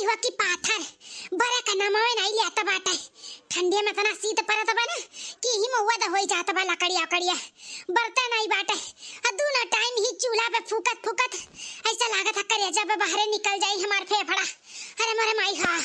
ईटवा की पाथर बड़ा का नमवे नहीं लियाता बाटे। ठंडे में तना शीत परत बा ना कि ही महुआ द होई जाता बा लकड़िया कड़िया बर्तन नहीं बाटे। दोनों टाइम ही चूल्हा पे फूकत फूकत ऐसा लागत है करेजा पे बाहर निकल जाई हमार फेफड़ा। अरे मोरे माई हा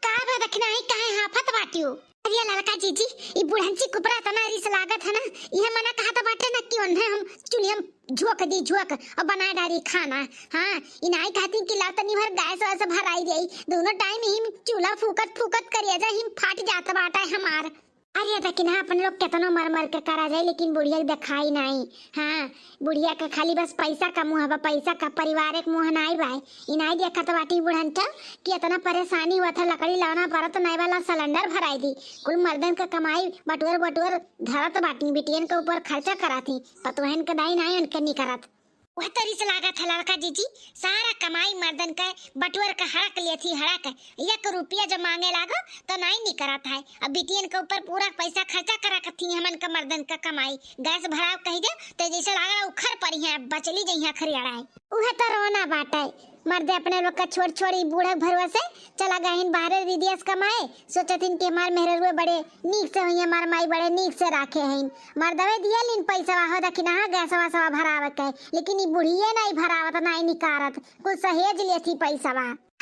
का बा दखना ही काहे हाफत बाटियो। अरे लड़का जीजी ई बुढ़ंची कुपरा तना रिस लागत है ना यह मना कहा तो बाटे ना कि उन्हें हम चूल्हे हम झोंक और बना डारी खाना। हाँ इनाई कहती कि लातनी भर गैस वैस भराई गई दोनों टाइम ही चूल्हा फूकत फूकत करिए जा हिम फट जाता बाटा है हमार। अरे लेकिन हाँ अपन लोग कितना मर मर के करा जाए लेकिन बुढ़िया दिखाई नहीं। हाँ बुढ़िया का खाली बस पैसा का मुँह बा पैसा का परिवार एक मुँह नहीं भाई इनाई देखा तो बाटी बुढ़ंचा कि इतना परेशानी हुआ था लकड़ी लाना पड़ा तो नए वाला सिलेंडर भराई दी कुल मर्दन का कमाई बटुअर बटुअर धरत बाटी बिटियन के ऊपर खर्चा करा थी पतोहन का दाई नहीं उनके नहीं करत वह तरी से लागत है लड़का जीजी सारा कमाई मर्दन का बटुअर का हड़क लिए थी हड़क 1 रुपया जब मांगे लागो तो नहीं करत है। अब बिटियन के ऊपर पूरा पैसा खर्चा करा थी हमन का मर्दन का कमाई गैस भराव कही दे तो जैसे लागा उखर पड़ी है बचली जइया खरियाड़ा है उहे तो रोना बाटा है। मर्दे अपने लोग का छोड़ छोड़ी बूढ़े भरवा से चला गए बाहर विदेश कमाए सोचथिन कि हमार मेहरुए बड़े नीक से हुई हमार माई बड़े नीक से राखे हैं मर्दवे दिया लिन पैसा हो दखी ना गैसवा सवा भरावत है लेकिन ई बुढ़िए नहीं भरावत नहीं निकारत कुछ सहेज लेथी पैसा।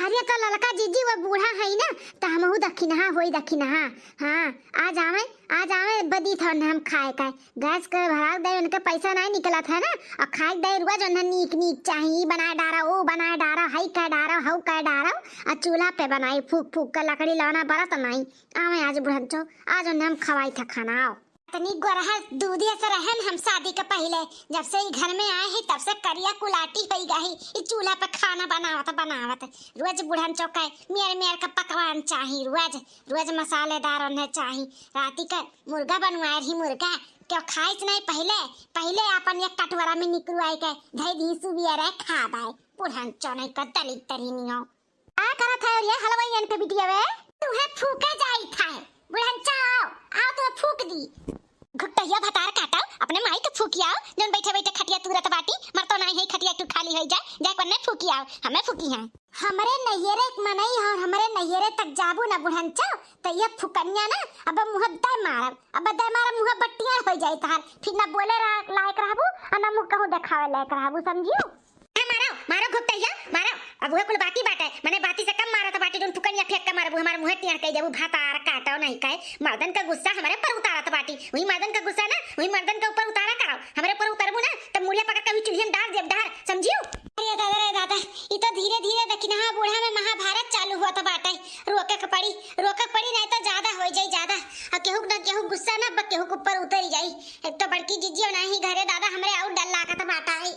अरे तो लड़का जीजी वो बूढ़ा है ना तो हमहू दखिनहा होई दखिनहा। हाँ आज आवे बदी था हम खाए का गैस के भरा दे उनके पैसा नहीं निकला था ना और खाए दे रुआ जो नीक नीक चाहिए बनाए डारा वो बनाए डारा हई का डारा हऊ का डारा और चूल्हा पे बनाई फूक फूक कर लकड़ी लाना पड़ा तो नहीं आवे आज बुढ़ंचो आज हम खवाई था खाना आओ तनी गोरहा दूधिया से रहन हम शादी के पहले जब से घर में आए हैं तब से करिया कुलाटी होई गई ई चूल्हा पे खाना बनावत रोज बुढ़न चौकाए मेर का पकवान चाहिए रोज मसालेदार उन्हें चाहिए राती का मुर्गा बनवाए ही मुर्गा क्यों खाइस नहीं पहले अपन एक कटोरा में निकलवाए के धई दी सुबिया रे खा बाय बुढ़न चौने का दलित तरीनियो आ करत है ये हलवाईयन के बिटिया वे तुहे फूके जाई था बुढ़न चाओ आओ तो फूक दी घुटैया भतार काटा अपने माई के फूकियाओ जन बैठे बैठे खटिया तुरत बाटी मर तो नहीं है खटिया तू खाली हो जाए कोने फूकियाओ हमें फूकी है हमरे नैयरे मनई और हमरे नैयरे तक जाबू ना बुढ़ंचा तो ये फुकनिया ना अब मुंह दे मारब मुंह बट्टियां हो जाए तार फिर ना बोले लायक रहबू और ना मुंह कहूं देखावे लायक रहबू समझियो। मारो घुटैया मारो अब वो कुल बाती बाटे मने बाती से कम मारा तो बाटी जोन फुकनिया फेंक के मारबू हमार मुंह टियार कह देबू भातार काटो नहीं काए मर्दन का गुस्सा हमारे पर उतारा तो बाटी वही मर्दन का गुस्सा ना वही मर्दन का ऊपर उतारा कराओ हमारे ऊपर उतरबू ना तब मुड़िया पकड़ के चूल्हे में डाल देब डाल समझियो। अरे दादा ई तो धीरे धीरे दखिना बूढ़ा में महाभारत चालू हुआ तो बाटे रोके के पड़ी नहीं तो ज्यादा हो जाई ज्यादा और केहू गुस्सा ना केहू के ऊपर उतर जाई एक तो बड़की जीजी नहीं घरे दादा हमरे और डर लागत बाटा है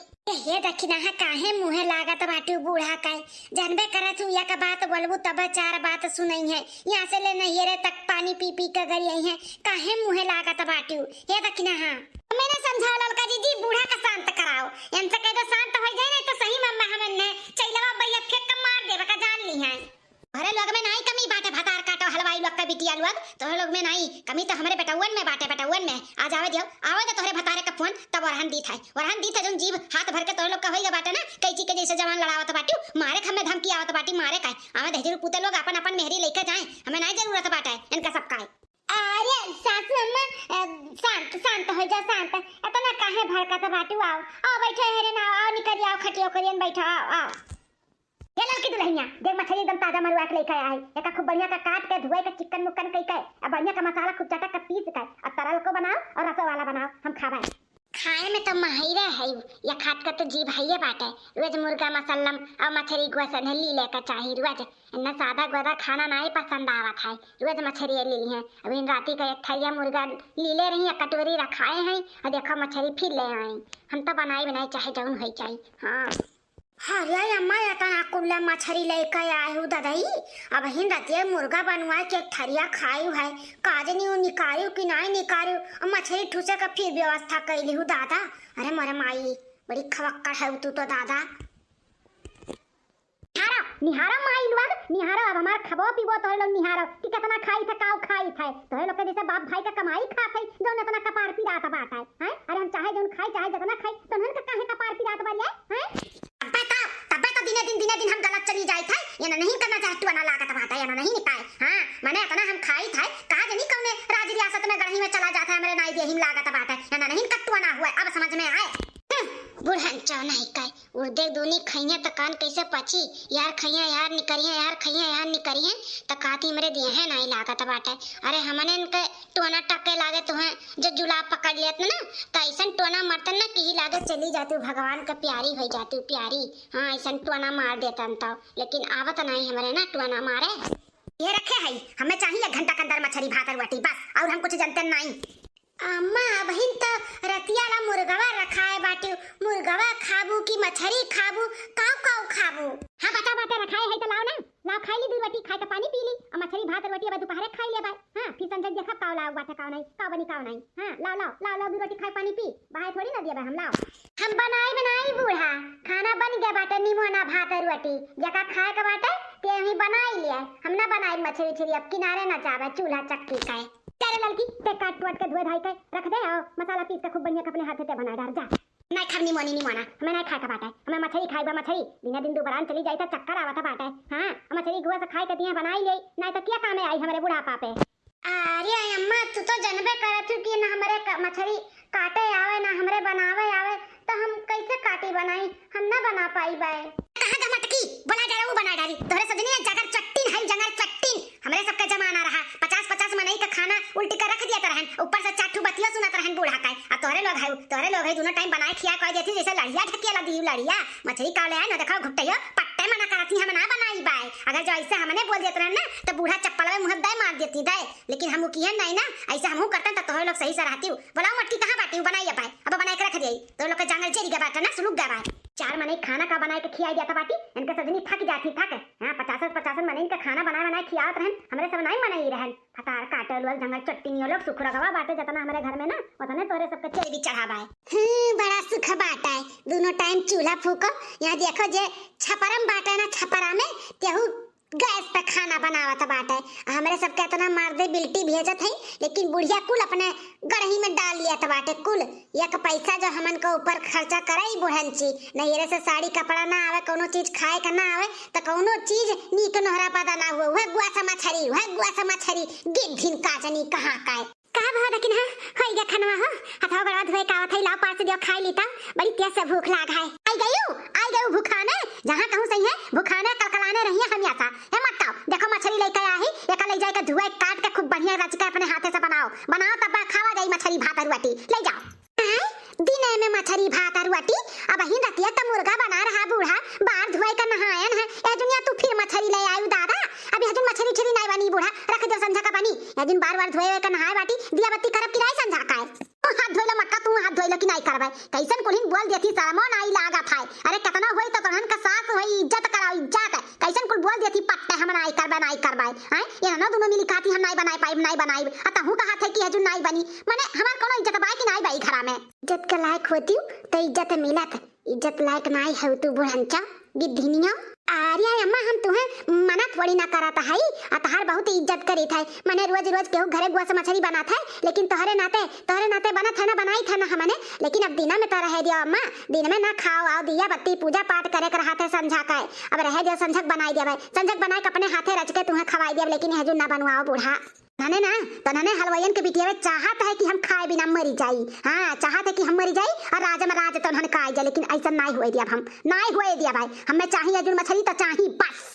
ये दखिना है काहे मुहे लागत बाटी बूढ़ा काए जानबे करत हूं या का बात बोलबू तब 4 बात सुनई है यहां से ले नहिरे तक पानी पी पी के गई है काहे मुहे लागत बाटी ये दखिना हां मैंने समझाओ लड़का जीजी बूढ़ा का शांत कराओ इनसे कह दो शांत हो जाए नहीं तो सही मम्मा हमने चैलवा भैया फेंक के मार देबा का जान ली है अरे लोग में नहीं कमी बाटे भतार काटो हलवाई लोग का बिटिया लोग तो लोग में नहीं कमी तो हमारे बेटौवन में बाटे बेटौवन में आज आवे तो तोहरे भतारे का फोन तब वरहन दी था जोन जीव हाथ भर के तोहरे लोग का होइगा बाटे ना कैची के जैसे जवान लड़ावत बाटी मारे हमें धमकी आवत बाटी मारे का आवे दहेजरू पुते लोग अपन अपन मेहरी लेके जाए हमें नहीं जरूरत बाटे इनका सब का अरे सासू अम्मा शांत हो जा शांत इतना काहे भड़कत बाटी आओ बैठो हेरे ना आओ निकल आओ खटियो करियन बैठो आओ ये लड़की दुल्हनिया देख मछली एकदम ताजा मरुआ के लेके आया है एक खूब बढ़िया का काट के धोए के चिकन मुक्कन कई के अब बढ़िया का मसाला खूब चटक के पीस के और तरल को बनाओ और रसो वाला बनाओ हम खावे खाए में तो माहिर है या खात का तो जीभ है ये बात है रोज मुर्गा मसल्लम और मछली गोसन ली लेकर चाहिए रोज इतना सादा गोदा खाना नहीं पसंद आवत है रोज मछली ली है अभी राती का एक थैया मुर्गा ली ले रही है कटोरी रखाए हैं और देखो मछली फिर ले आए हम तो बनाई चाहे जौन हो चाहिए। हाँ अरे अम्मा इतना कुल्ला मछली लेकर आए हूँ दादाई अब हिन रतिया मुर्गा बनवाए के थरिया खायू है काज नहीं निकालू कि नहीं निकालू और मछली ठूसे का फिर व्यवस्था कैली हूँ दादा। अरे मोरे माई बड़ी खवक्कड़ है तू तो दादा। निहारा माई लोग निहारा अब हमार खबो पीबो तो लोग निहारा कि कितना खाई था काऊ खाई था तो लोग के जैसे बाप भाई का कमाई खात है जोन इतना कपार पिरात बात है अरे हम चाहे जोन खाई चाहे जितना खाई तो हन का काहे कपार पिरात बारी है तब्बे तो दिने दिन हम गलत चली जाई था या नहीं करना चाहे टुआना लागत बात है या नहीं निकाय। हां माने इतना हम खाई था कहा जनी कौने राज रियासत में गढ़ी में चला जाता है मेरे नाई देही लागत बात है या नहीं कटुआना हुआ अब समझ में आए। बुढ़न चौ नहीं काय उर्दे दूनी खइया त कान कैसे पची यार खइया यार निकरिया यार खइया यार निकरिया त काती मेरे दिए है नहीं लागत बाटे। अरे हमने इनके टोना टक्के लागे तुम्हें जो जुलाब पकड़ लेत ना त ऐसन टोना मरतन ना कि लागे चली जाती भगवान का प्यारी हो जाती प्यारी। हां ऐसन टोना मार देतन तो लेकिन आवत नहीं हमरे ना टोना मारे। ये रखे है हमें चाहिए घंटा के अंदर मछली भात रोटी बस और हम कुछ जानते नहीं। अम्मा बहन तो रतिया ला मुर्गवा रखाए बाटे मुर्गवा खाबू की मछली खाबू काव काव खाबू। हां बता रखाए है तो लाओ ना लाओ खाई ली 2 रोटी खाए तो पानी पी ली और मछली भात रोटी अब दोपहर खाई ले बाय। हां फिर संजय देखा काव लाओ बात काव नहीं काव नहीं। हां लाओ 2 रोटी खाए पानी पी बाहर थोड़ी ना दिया हम लाओ हम बनाई बूढ़ा खाना बन गया बाटे निमोना भात रोटी जका खाए का बाटे ते ही बनाई लिया हम ना बनाई मछली अब किनारे ना जावे चूल्हा चक्की का तेरे लड़की ते काट के धोए धाई के रख दे और मसाला पीस के खूब बढ़िया अपने हाथ से बना डाल जा। नहीं खानी मोनी नहीं मोना हमें नहीं खाए का बाटे हमें मछली खाएगा मछली दिन दोबारा चली जाए तो चक्कर आवता बाटे। हां मछली गुआ से खाए के दिया बनाई ले नहीं तो क्या काम है आई हमारे बुढ़ापा पे। अरे अम्मा तू तो जनबे करत कि ना हमारे मछली काटे आवे ना हमरे बनावे आवे तो हम कैसे काटी बनाई हम ना बना पाई बाय। कहां द मटकी बना डाली तोरे सजनी जगर चट्टीन है जंगर चट्टीन हमरे सबका जमाना रहा 50 मनई का खाना उल्टी कर रख दिया रहन ऊपर से चाटू बतिया सुनत रहन बूढ़ा का आ तोरे लोग है दोनों टाइम बनाए खिया कर देती जैसे लड़िया ढकिया लगी लड़िया मछली का ले ना देखो घुटैया पट्टे मना करती हम ना बनाई बाय। अगर जो ऐसे हमने बोल देत रहन ना तो बूढ़ा चप्पल में मुंह दे मार देती दे लेकिन हम किए नहीं ना ऐसे हमहू करतन तो तोरे लोग सही से रहती बोलाओ मटकी कहां बाटी बनाई पाए अब बनाए के रख देई तो लोग के जंगल चेरी के बाटे ना सुलुक गवा 4 मने खाना का बनाए के खियाई जाता बाटी इनके सजनी थक जाती थक। हां 50 मने का खाना बनाए खियावत रहन हमरे सब नहीं बनाई रहन फतार काटल वाल जंगल चट्टीनियो लोग सुख रगवा बाटे जतना हमारे घर में ना उतने तोरे सबके चेरी भी चढ़ावा है। बड़ा सुख बाटा है दोनों टाइम चूल्हा फूको यहां देखो जे छपरम बाटा ना छपरा में तेहू गैस पे खाना बनावत बाटे हमरे सबके इतना मार दे बिल्टी भेजत है लेकिन बुढ़िया कुल अपने गढ़ही में डाल लिया बाटे कुल एक पैसा जो हमन के ऊपर खर्चा करई बुढ़न ची नहीं रे से साड़ी कपड़ा ना आवे कोनो चीज खाए का ना आवे तो कोनो चीज नीक नोहरा पता ना हुए वह गुआ सा मछरी गिद्धिन काजनी कहां का का भाव लेकिन हां होई गया खाना हो हथवा बड़ा धोए का थई लाओ पास दियो खाई लीता बड़ी तेज से भूख लाग है। आई गयो भूखाने जहां कहूं सही है भूखाने कलकलाने रही है हम याता हे मट्टा देखो मछली लेके आई एक ले जाए के धुए काट के खूब बढ़िया रच के अपने हाथे से बनाओ तब खावा जाई मछली भात रोटी ले जाओ दिने में मछली भात रोटी अब ही रतिया त मुर्गा बना रहा बूढ़ा बाहर धुए का नहायन है ए दुनिया तू फिर मछली ले आयु दादा अभी हजन मछली छिरी नहीं बनी बूढ़ा रख दे संझा का बनी ए दिन बार धुए का नहाए बाटी दिया बत्ती करब कि नहीं संझा का हाथ धोइला मक्का तू हाथ धोइला कि नहीं करबे कैसन कुलिन बोल देती शर्मो नहीं लागा थाए अरे कितना होई तो तहन का सास होई इज्जत कराओ इज्जत कैसन कुल बोल देती पट्टे हम नहीं करबे हैं ये ना दोनों मिली खाती हम नहीं बनाई अता हूं कहा थे कि हजू नहीं बनी माने हमार कोनो इज्जत बाई कि नहीं बाई घरा में इज्जत के लायक होती तो इज्जत मिलत इज्जत लायक नहीं है तू बुढ़ंचा गिद्धिनिया। अरे अम्मा हम तुम्हें मना थोड़ी ना करता है तहार बहुत इज्जत करी था मने रोज केहू घरे गुआ से मछली बनाता है लेकिन तोहरे नाते बना था ना बनाई था ना हमने लेकिन अब दिना में तो रह दिया अम्मा दिन में ना खाओ आओ दिया बत्ती पूजा पाठ करे कर हाथे संझा का अब रह दिया संझक बनाई दिया संझक बनाए के अपने हाथे रच के तुम्हें खवाई दिया लेकिन हजू ना बनवाओ बूढ़ा नने ना तो नने हलवाईन के बिटिया चाहत है कि हम खाए बिना मरी जाई। हां चाहत है कि हम मरी जाई और राज में राज तो नन खाए जाए लेकिन ऐसा नहीं हुए दिया हम नहीं हुए दिया भाई हमें चाहिए जो मछली तो चाहिए बस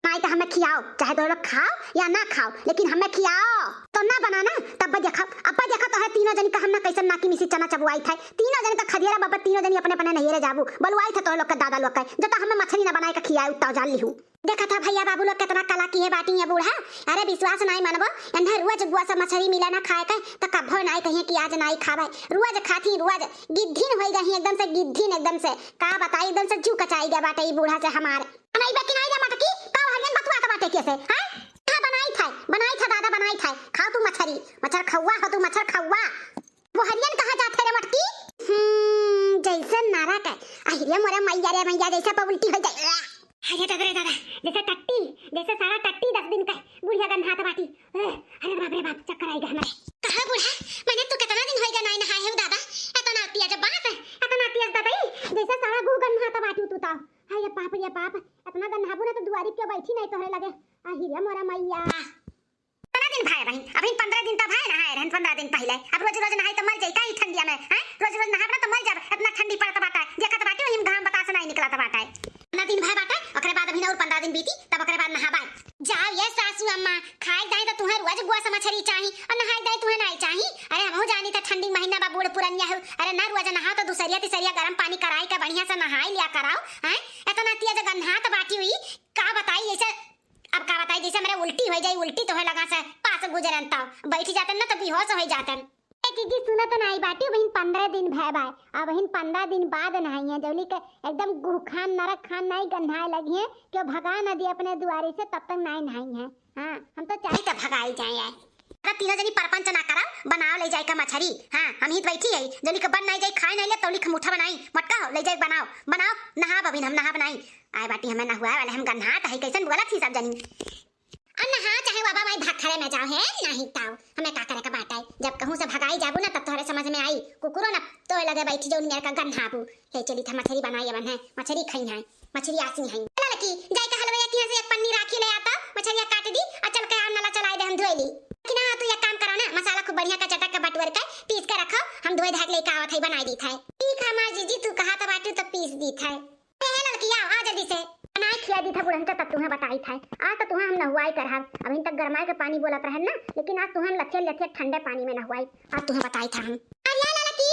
नहीं तो हमें खिलाओ चाहे तो लोग खाओ या ना खाओ लेकिन हमें खिलाओ तो ना बनाना तब देखा अब्बा देखा तो है तीनों जन का हमने कैसे नाकी मिसी चना चबुआई था तीनों जन का खदियारा बाबा तीनों जन अपने नहीं रे जाबू बलुआई था तो लोग का दादा लोग का जब हमें मछली ना बनाए का खिलाओ तो जान लिहू देखा था भैया बाबू लोग कितना कला की है बाटी है बूढ़ा अरे विश्वास नहीं मानबो अंधा रोज गुआ से मछली मिला ना खाए के तो कभो नहीं कहिए कि आज नहीं खावे रोज खाती रोज गिद्धिन होई गई एकदम से गिद्धिन एकदम से का बताई एकदम से जू कचाई गया बाटे बूढ़ा से हमारे नहीं बे कि नहीं मटकी का हरियन बतवा का बाटे कैसे हैं का बनाई था दादा बनाई था खा तू मच्छर खौवा हो तू मच्छर खौवा वो हरियन कहां जाते रे मटकी जैसे नारा का अहिरे मोरे मैया जैसा पउल्टी हो जाए अरे दादा जैसे सारा टट्टी 10 दिन का बुढ़िया गन हाथ बाटी अरे बाप रे बाप चक्कर आएगा हमारे कहा बूढ़ा मैंने तो कितना दिन होएगा नहीं नहाए है दादा इतना आती है जब बात है इतना आती है दादा जैसे सारा गु गन हाथ बाटी तू तो हाय बाप रे बाप लगे आहिरे मोरा मैया। कितना दिन भाई बहन? अभी 15 दिन तक भाई नहाए रहन, 15 दिन पहले। अब रोज रोज नहाई तो मर जाई का ई ठंडिया में? हैं रोज रोज नहाबना तो मर जाब। इतना ठंडी पड़त बाटा देखत बाटे वही घाम बतास नहीं निकलत बाटा। 15 दिन भाई बाटा ओकरे बाद अभी और 15 दिन बीती तब ओकरे बाद नहाबाई। जाओ ये सासू अम्मा खाई दाई तो तुम्हें रोज गुआ से मछली चाहिए और नहाई दाई तुम्हें नहीं चाहिए। अरे हमहू जानी था ठंडी महीना बा बूढ़ पुरनिया हो। अरे ना रोज नहाओ तो दूसरिया तीसरिया गर्म पानी कराई का बढ़िया से नहाई लिया कराओ। हैं इतना तिया जगह नहात बाटी हुई का बताई ऐसे। अब का बताई जैसे मेरे उल्टी हो जाई, उल्टी तो है लगा से पास गुजरनता बैठ जाते ना तो बेहोश हो जाते। दीदी सुना तो नहीं बाटी बहन 15 दिन भय बाय अब बहन 15 दिन बाद नहीं है जौली के एकदम गुखान नरक खान नहीं गंधाए लगी है क्यों भगा न दिए अपने दुआरे से तब तक नहीं है। हाँ हम तो चाहे तो भगाई जाए यार। अगर तीनों जनी परपंच ना कराओ बनाओ ले जाए का मछली। हाँ हम ही बैठी है जौली के बन नहीं जाए खाए नहीं ले तौली के मुठा बनाई मटका हो ले जाए बनाओ बनाओ नहा बबिन हम नहा बनाई आए बाटी हमें ना हुआ वाले हम गन्हा है कैसन बोला थी सब जनी। अन्ना हाँ चाहे बाबा भाई भाग खड़े में जाओ है नहीं ताओ हमें का करे का बात है। जब कहूं से भगाई जाबू ना तब तोहरे समझ में आई कुकुरो ना तो लगे बैठी जो मेरे का गन्हाबू ले चली था मछली बनाई बन है मछली खाई है मछली आसी है। चला लकी जाए का हलवाई की से एक पन्नी राखी ले आता मछलियां काट दी और चल के आम नाला चलाए दे हम धोइली कि ना तू एक काम करो ना मसाला खूब बढ़िया का चटक का बटवर के पीस के रखो हम धोए धाग लेके आवत है बनाई दी था। ठीक है मां जी तू कहा था बाटू तो पीस दी था। ए लड़की आ जल्दी से बनाई खिया दी था बुढ़न तब तुम्हें बताई था। आज तो तुम्हें हम नहुआई करहा अभी तक गरमाए के पानी बोलत रहन ना लेकिन आज तुम्हें लच्छे लच्छे ठंडे पानी में नहुआई आज तुम्हें बताई था हम। अल्लाह लड़की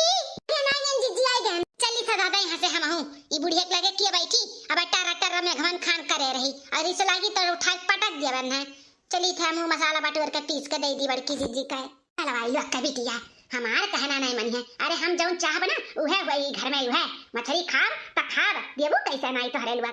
ये नाइन जीजी आई गन चली था दादा यहां से हम हूं ई बुढ़िया के लगे किए बैठी अब टर टर में घमन खान करे रही और इसे लागी तो उठा के पटक दिया बन है। चली था मुंह मसाला बटोर के पीस के दे दी बड़की जीजी का हलवाई लो कभी दिया हमार कहना नहीं मन है। अरे हम जौन चाहब ना उहे वही घर में उहे मछली खाब त खाब देबू कैसे नहीं तो हरेलुआ